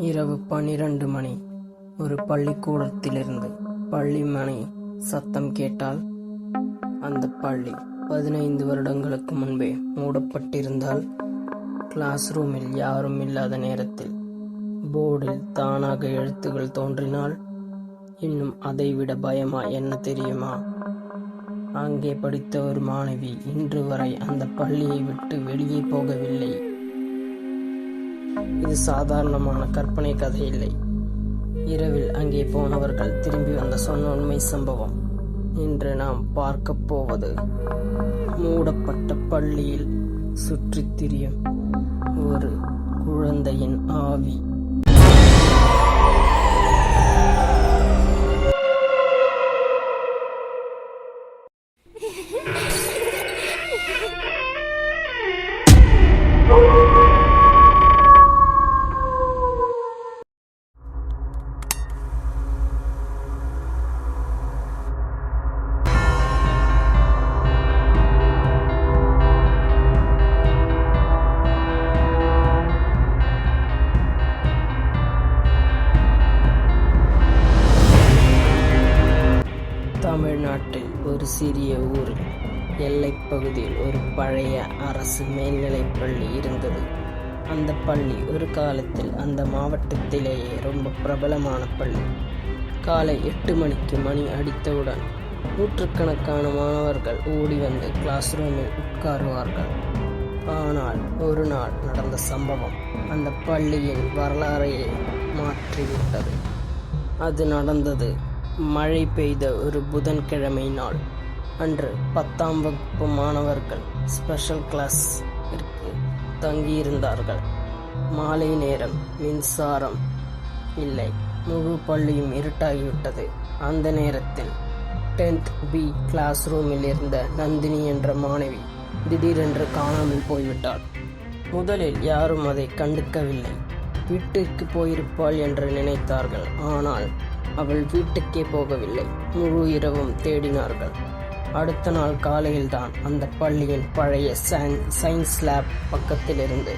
இரவு 12 மணி. ஒரு பள்ளிக்கூடத்திலிருந்து பள்ளி மணி சத்தம் கேட்டால் அந்த பள்ளி 15 வருடங்களுக்கு முன்பே மூடப்பட்டிருந்தால், கிளாஸ் ரூமில் யாரும் இல்லாத நேரத்தில் போர்டில் தானாக எழுத்துகள் தோன்றினால், இன்னும் அதைவிட பயமா என்ன தெரியுமா? அங்கே படித்த ஒரு மாணவி இன்று வரை அந்த பள்ளியை விட்டு வெளியே போகவில்லை. இது சாதாரணமான கற்பனை கதை இல்லை. இரவில் அங்கே போனவர்கள் திரும்பி வந்த சொன்ன உண்மை சம்பவம். இன்று நாம் பார்க்க போவது மூடப்பட்ட பள்ளியில் சுற்றித் திரியும் ஒரு குழந்தையின் ஆவி. தமிழ்நாட்டில் ஒரு சிறிய ஊரில் எல்லைப் பகுதியில் ஒரு பழைய அரசு மேல்நிலைப் பள்ளி இருந்தது. அந்த பள்ளி ஒரு காலத்தில் அந்த மாவட்டத்திலேயே ரொம்ப பிரபலமான பள்ளி. காலை 8 மணிக்கு மணி அடித்தவுடன் நூற்றுக்கணக்கான மாணவர்கள் ஓடி வந்து கிளாஸ் ரூமில் உட்காருவார்கள். ஆனால் ஒரு நாள் நடந்த சம்பவம் அந்த பள்ளியின் வரலாறையே மாற்றிவிட்டது. அது நடந்தது மழை பெய்த ஒரு புதன்கிழமை நாள். அன்று 10ஆம் வகுப்பு மாணவர்கள் ஸ்பெஷல் கிளாஸிற்கு தங்கியிருந்தார்கள். மாலை நேரம், மின்சாரம் இல்லை, முழு பள்ளியும் இருட்டாகிவிட்டது. அந்த நேரத்தில் 10th B கிளாஸ் ரூமில் இருந்த நந்தினி என்ற மாணவி திடீரென்று காணாமல் போய்விட்டாள். முதலில் யாரும் அதை கண்டுக்கவில்லை. வீட்டிற்கு போயிருப்பாள் என்று நினைத்தார்கள். ஆனால் அவள் வீட்டுக்கே போகவில்லை. முழு இரவும் தேடினார்கள். அடுத்த நாள் காலையில்தான் அந்த பள்ளியின் பழைய சயின்ஸ் லேப் பக்கத்திலிருந்து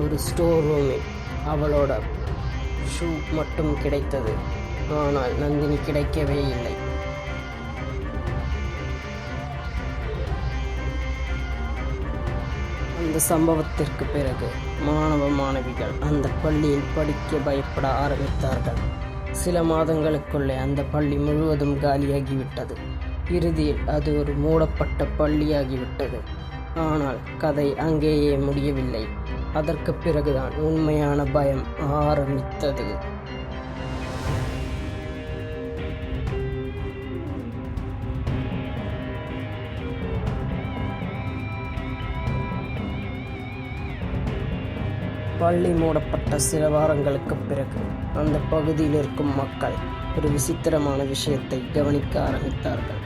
ஒரு ஸ்டோர் ரூமில் அவளோட ஷூ மட்டும் கிடைத்தது. ஆனால் நந்தினி கிடைக்கவே இல்லை. அந்த சம்பவத்திற்கு பிறகு மாணவ மாணவிகள் அந்த பள்ளியில் படிக்க பயப்பட ஆரம்பித்தார்கள். சில மாதங்களுக்குள்ளே அந்த பள்ளி முழுவதும் காலியாகிவிட்டது. இறுதியில் அது ஒரு மூடப்பட்ட பள்ளியாகிவிட்டது. ஆனால் கதை அங்கேயே முடியவில்லை. அதற்கு பிறகுதான் உண்மையான பயம் ஆரம்பித்தது. பள்ளி மூடப்பட்ட சில வாரங்களுக்கு பிறகு அந்த பகுதியில் இருக்கும் மக்கள் ஒரு விசித்திரமான விஷயத்தை கவனிக்க ஆரம்பித்தார்கள்.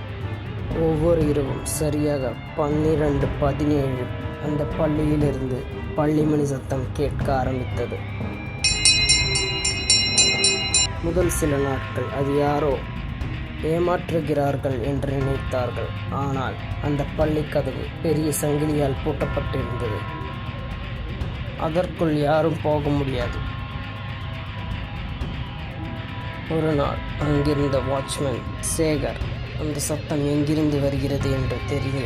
ஒவ்வொரு இரவும் சரியாக 12:17 அந்த பள்ளியிலிருந்து பள்ளி மணி சத்தம் கேட்க ஆரம்பித்தது. முதல் சில நாட்கள் அது யாரோ ஏமாற்றுகிறார்கள் என்று நினைத்தார்கள். ஆனால் அந்த பள்ளி கதவு பெரிய சங்கிலியால் பூட்டப்பட்டிருந்தது. அதற்குள் யாரும் போக முடியாது. ஒரு நாள் அங்கிருந்த வாட்ச்மேன் சேகர் அந்த சத்தம் எங்கிருந்து வருகிறது என்று தெரிய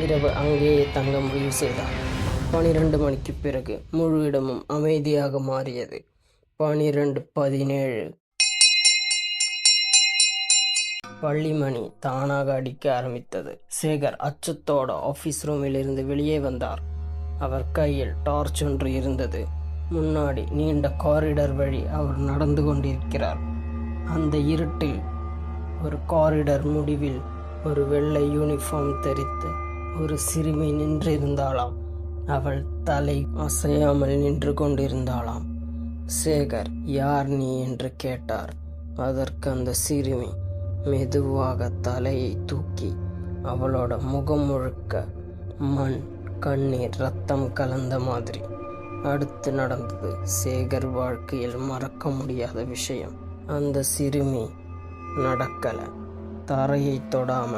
இரவு அங்கேயே தங்க முடிவு செய்தார். 12 மணிக்கு பிறகு முழு இடமும் அமைதியாக மாறியது. 12:17 பள்ளி மணி தானாக அடிக்க ஆரம்பித்தது. சேகர் அச்சத்தோட ஆபீஸ் ரூமில் இருந்து வெளியே வந்தார். அவர் கையில் டார்ச் ஒன்று இருந்தது. முன்னாடி நீண்ட காரிடர் வழி அவர் நடந்து கொண்டிருக்கிறார். அந்த இருட்டில் ஒரு காரிடர் முடிவில் ஒரு வெள்ளை யூனிஃபார்ம் தரித்த ஒரு சிறுமி நின்றிருந்தாளாம். அவள் தலை அசையாமல் நின்று கொண்டிருந்தாளாம். சேகர் யார் நீ என்று கேட்டார். அதற்கு அந்த சிறுமி மெதுவாக தலையை தூக்கி அவளோட முகம் முழுக்க மண், கண்ணீர், ரத்தம் கலந்த மாதிரி. அடுத்து நடந்தது சேகர் வாழ்க்கையில் மறக்க முடியாத விஷயம். அந்த சிறுமி நடக்கல, தரையை தொடாம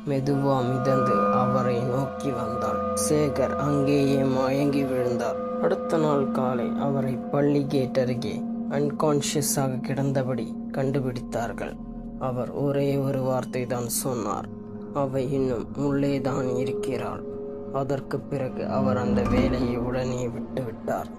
மெதுவா மிதந்து அவரை நோக்கி வந்தாள். சேகர் அங்கேயே மயங்கி விழுந்தார். அடுத்த நாள் காலை அவரை பள்ளி கேட் அருகே அன்கான்ஷியஸாக கிடந்தபடி கண்டுபிடித்தார்கள். அவர் ஒரே ஒரு வார்த்தை தான் சொன்னார், "அவை இன்னும் உள்ளேதான் இருக்கிறாள்." அதற்கு பிறகு அவர் அந்த வேலையை உடனே விட்டுவிட்டார்.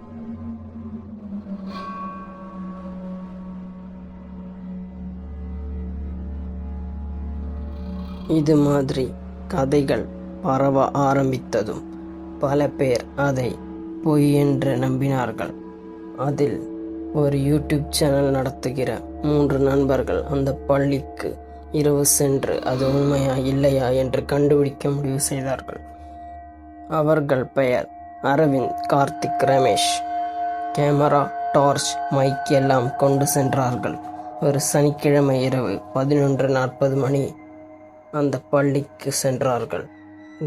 இது மாதிரி கதைகள் பரவ ஆரம்பித்ததும் பல பேர் அதை பொய் என்று நம்பினார்கள். அதில் ஒரு யூடியூப் சேனல் நடத்துகிற 3 நண்பர்கள் அந்த பள்ளிக்கு இரவு சென்று அது உண்மையா இல்லையா என்று கண்டுபிடிக்க முடிவு செய்தார்கள். அவர்கள் பெயர் Aravind, Karthik, Ramesh. Camera, torch, mic எல்லாம் கொண்டு சென்றார்கள். ஒரு சனிக்கிழமை இரவு 11:40 மணி அந்த பள்ளிக்கு சென்றார்கள்.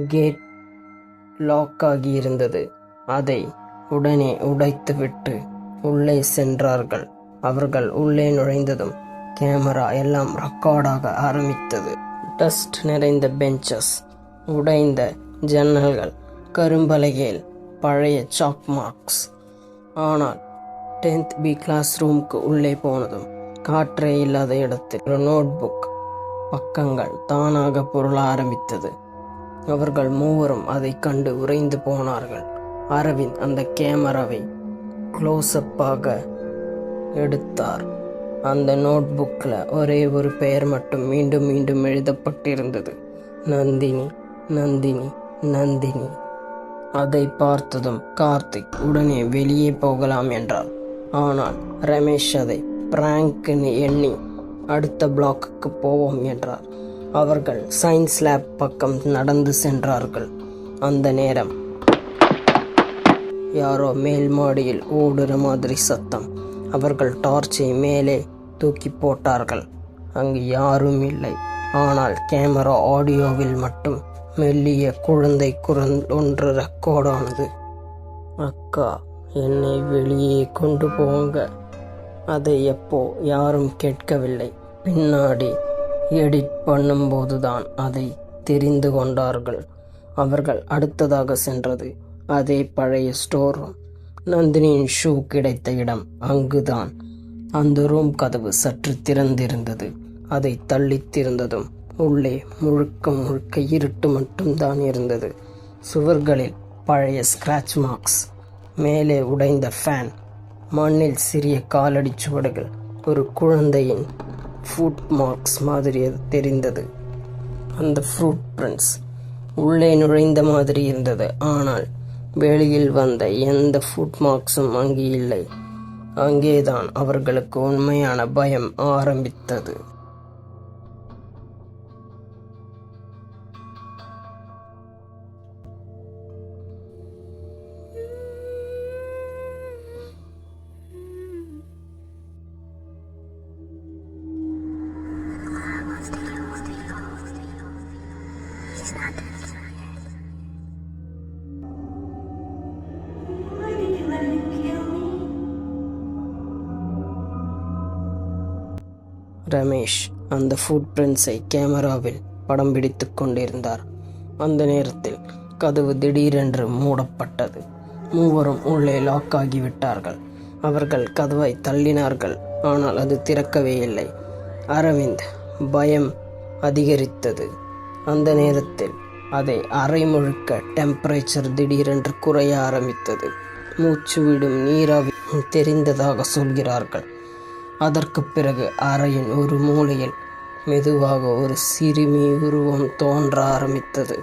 கேட் லாக் ஆகியிருந்தது. அதை உடனே உடைத்துவிட்டு உள்ளே சென்றார்கள். அவர்கள் உள்ளே நுழைந்ததும் கேமரா எல்லாம் ரெக்கார்டாக ஆரம்பித்தது. டஸ்ட் நிறைந்த பெஞ்சஸ், உடைந்த ஜன்னல்கள், கரும்பலகையில் பழைய சாக் மார்க்ஸ். ஆனால் 10th B கிளாஸ் ரூமுக்கு உள்ளே போனதும் காற்றே இல்லாத இடத்தில் ஒரு நோட்புக் பக்கங்கள் தானாக பொருள ஆரம்பித்தது. அவர்கள் மூவரும் அதை கண்டு உறைந்து போனார்கள். அரவிந்த் அந்த கேமராவை க்ளோஸ்அப்பாக எடுத்தார். அந்த நோட்புக்கில் ஒரே ஒரு பெயர் மட்டும் மீண்டும் மீண்டும் எழுதப்பட்டிருந்தது, நந்தினி, நந்தினி, நந்தினி. அதை பார்த்ததும் கார்த்திக் உடனே வெளியே போகலாம் என்றார். ஆனால் ரமேஷ் அதை பிராங்க்னு எண்ணி அடுத்த பிளாக்குக்கு போவோம் என்றார். அவர்கள் சயின்ஸ் லேப் பக்கம் நடந்து சென்றார்கள். அந்த நேரம் யாரோ மேல் மாடியில் ஓடுற மாதிரி சத்தம். அவர்கள் டார்ச்சை மேலே தூக்கி போட்டார்கள். அங்கு யாரும் இல்லை. ஆனால் கேமரா ஆடியோவில் மட்டும் மெல்லிய குழந்தை குரல் ஒன்று ரெக்கார்டானது. "அக்கா, என்னை வெளியே கொண்டு போங்க." அதை எப்போ யாரும் கேட்கவில்லை. பின்னாடி எடிட் பண்ணும்போதுதான் அதை தெரிந்து கொண்டார்கள். அவர்கள் அடுத்ததாக சென்றது அதே பழைய ஸ்டோர் ரூம். நந்தினியின் ஷூ கிடைத்த இடம் அங்குதான். அந்த ரூம் கதவு சற்று திறந்திருந்தது. அதை தள்ளித்திருந்ததும் உள்ளே முழுக்க முழுக்க இருட்டு மட்டும்தான் இருந்தது. சுவர்களில் பழைய ஸ்கிராட்ச் மார்க்ஸ், மேலே உடைந்த ஃபேன், மண்ணில் சிறிய காலடி சுவடுகள், ஒரு குழந்தையின் ஃபுட் மார்க்ஸ் மாதிரி தெரிந்தது. அந்த ஃபுட் பிரிண்ட்ஸ் உள்ளே நுழைந்த மாதிரி இருந்தது. ஆனால் வெளியில் வந்த எந்த ஃபுட் மார்க்ஸும் அங்கே இல்லை. அங்கேதான் அவர்களுக்கு உண்மையான பயம் ஆரம்பித்தது. ரமேஷ் அந்த ஃபுட் பிரிண்ட்ஸை கேமராவில் படம் பிடித்து கொண்டிருந்தார். அந்த நேரத்தில் கதவு திடீரென்று மூடப்பட்டது. மூவரும் உள்ளே லாக் ஆகிவிட்டார்கள். அவர்கள் கதவை தள்ளினார்கள். ஆனால் அது திறக்கவே இல்லை. அரவிந்த் பயம் அதிகரித்தது. அந்த நேரத்தில் அதை அரை முழுக்க டெம்பரேச்சர் திடீரென்று குறைய ஆரம்பித்தது. மூச்சு விடும் நீராவி தெரிந்ததாக சொல்கிறார்கள். அதற்கு பிறகு அறையின் ஒரு மூலையில் மெதுவாக ஒரு சிறுமி உருவம் தோன்ற ஆரம்பித்தது.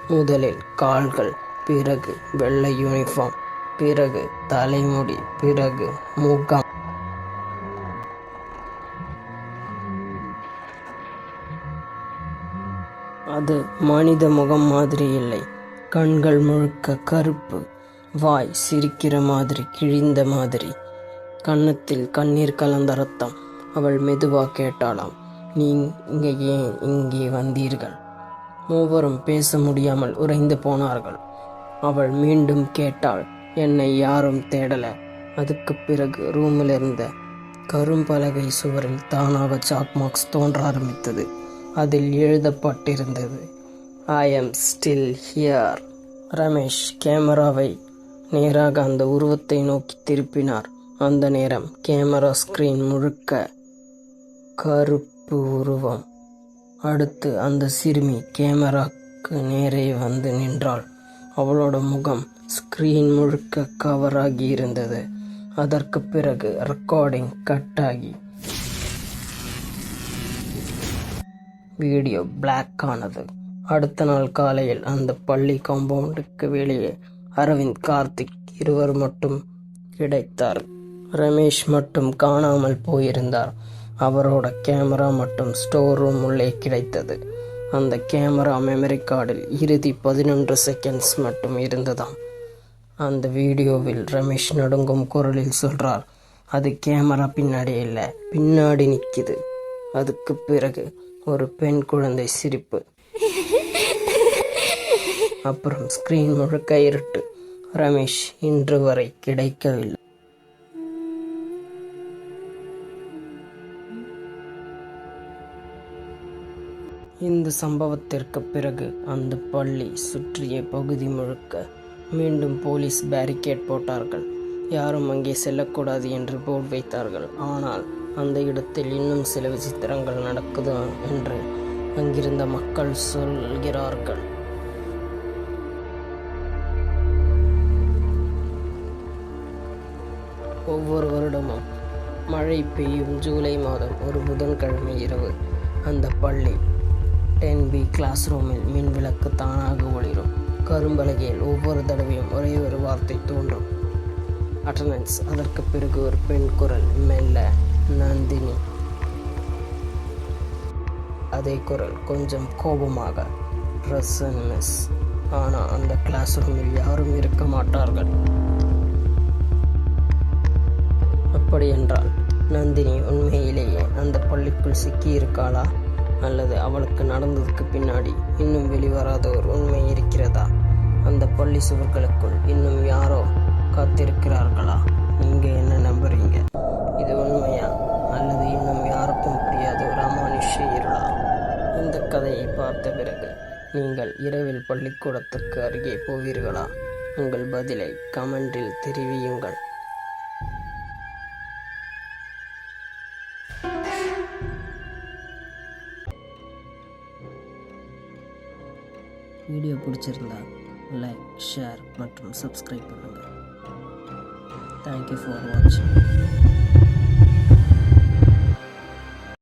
முதலில் கால்கள், பிறகு வெள்ளை யூனிஃபார்ம், பிறகு தலைமுடி, பிறகு முகம். அது மனித முகம் மாதிரி இல்லை. கண்கள் முழுக்க கருப்பு, வாய் சிரிக்கிற மாதிரி, கிழிந்த மாதிரி, கன்னத்தில் கண்ணீர் கலந்த ரத்தம். அவள் மெதுவாக கேட்டாளாம், "நீங்க ஏன் இங்கே வந்தீர்கள்?" மூவரும் பேச முடியாமல் உறைந்து போனார்கள். அவள் மீண்டும் கேட்டாள், "என்னை யாரும் தேடல." அதுக்கு பிறகு ரூமில் இருந்த கரும்பலகை சுவரில் தானாக சாக் மார்க்ஸ் தோன்ற ஆரம்பித்தது. அதில் எழுதப்பட்டிருந்தது, "I am still here." Ramesh கேமராவை நேராக அந்த உருவத்தை நோக்கி திருப்பினார். அந்த நேரம் கேமரா ஸ்கிரீன் முழுக்க கருப்பு உருவம். அடுத்து அந்த சிறுமி கேமராக்கு நேரே வந்து நின்றாள். அவளோட முகம் ஸ்கிரீன் முழுக்க கவராகி இருந்தது. அதற்கு பிறகு ரெக்கார்டிங் கட் ஆகி வீடியோ பிளாக் ஆனது. அடுத்த நாள் காலையில் அந்த பள்ளி காம்பவுண்டுக்கு வெளியே அரவிந்த், கார்த்திக் இருவர் மட்டும் கிடைத்தார். ரமேஷ் மட்டும் காணாமல் போயிருந்தார். அவரோட கேமரா மட்டும் ஸ்டோர் ரூம் உள்ளே கிடைத்தது. அந்த கேமரா மெமரி கார்டில் இறுதி 11 செகண்ட்ஸ் மட்டும் இருந்ததாம். அந்த வீடியோவில் ரமேஷ் நடுங்கும் குரலில் சொல்றார், அது கேமரா பின்னாடி இல்லை, பின்னாடி நிற்கிது. அதுக்கு பிறகு ஒரு பெண் குழந்தை சிரிப்பு. அப்புறம் ஸ்கிரீன் முழுக்க இருட்டு. ரமேஷ் இன்று வரை கிடைக்கவில்லை. இந்த சம்பவத்திற்கு பிறகு அந்த பள்ளி சுற்றிய பகுதி முழுக்க மீண்டும் போலீஸ் பேரிகேட் போட்டார்கள். யாரும் அங்கே செல்லக்கூடாது என்று போர்டு வைத்தார்கள். ஆனால் அந்த இடத்தில் இன்னும் சில விசித்திரங்கள் நடக்குது என்று அங்கிருந்த மக்கள் சொல்கிறார்கள். ஒவ்வொரு வருடமும் மழை பெய்யும் ஜூலை மாதம் ஒரு புதன்கிழமை இரவு அந்த பள்ளி 10B கிளாஸ் ரூமில் மின் விளக்கு தானாக ஒளிரும். கரும்பலகையில் ஒவ்வொரு தடவையும் ஒரே ஒரு வார்த்தை தோன்றும், அட்டண்டன்ஸ். அதற்கு பிறகு ஒரு பெண் குரல், மெல்ல, நந்தினி. அதே குரல் கொஞ்சம் கோபமாக, ரசன் மிஸ். ஆனால் அந்த கிளாஸ் ரூமில் யாரும் இருக்க மாட்டார்கள். அப்படி என்றால் நந்தினி உண்மையிலேயே அந்த பள்ளிக்குள் சிக்கி இருக்காளா? அல்லது அவளுக்கு நடந்ததுக்கு பின்னாடி இன்னும் வெளிவராத ஒரு உண்மை இருக்கிறதா? அந்த பள்ளி சுவர்களுக்குள் இன்னும் யாரோ காத்திருக்கிறார்களா? நீங்க என்ன நம்புறீங்க? இது உண்மையா அல்லது இன்னும் யாருக்கும் புரியாத ஒரு அமானுஷ்ய இருளா? இந்த கதையை பார்த்த பிறகு நீங்கள் இரவில் பள்ளிக்கூடத்துக்கு அருகே போவீர்களா? உங்கள் பதிலை கமெண்டில் தெரிவியுங்கள். வீடியோ பிடிச்சிருந்தா லைக், ஷேர் மற்றும் சப்ஸ்கிரைப் பண்ணுங்கள். தேங்க்யூ ஃபார் வாட்சிங்.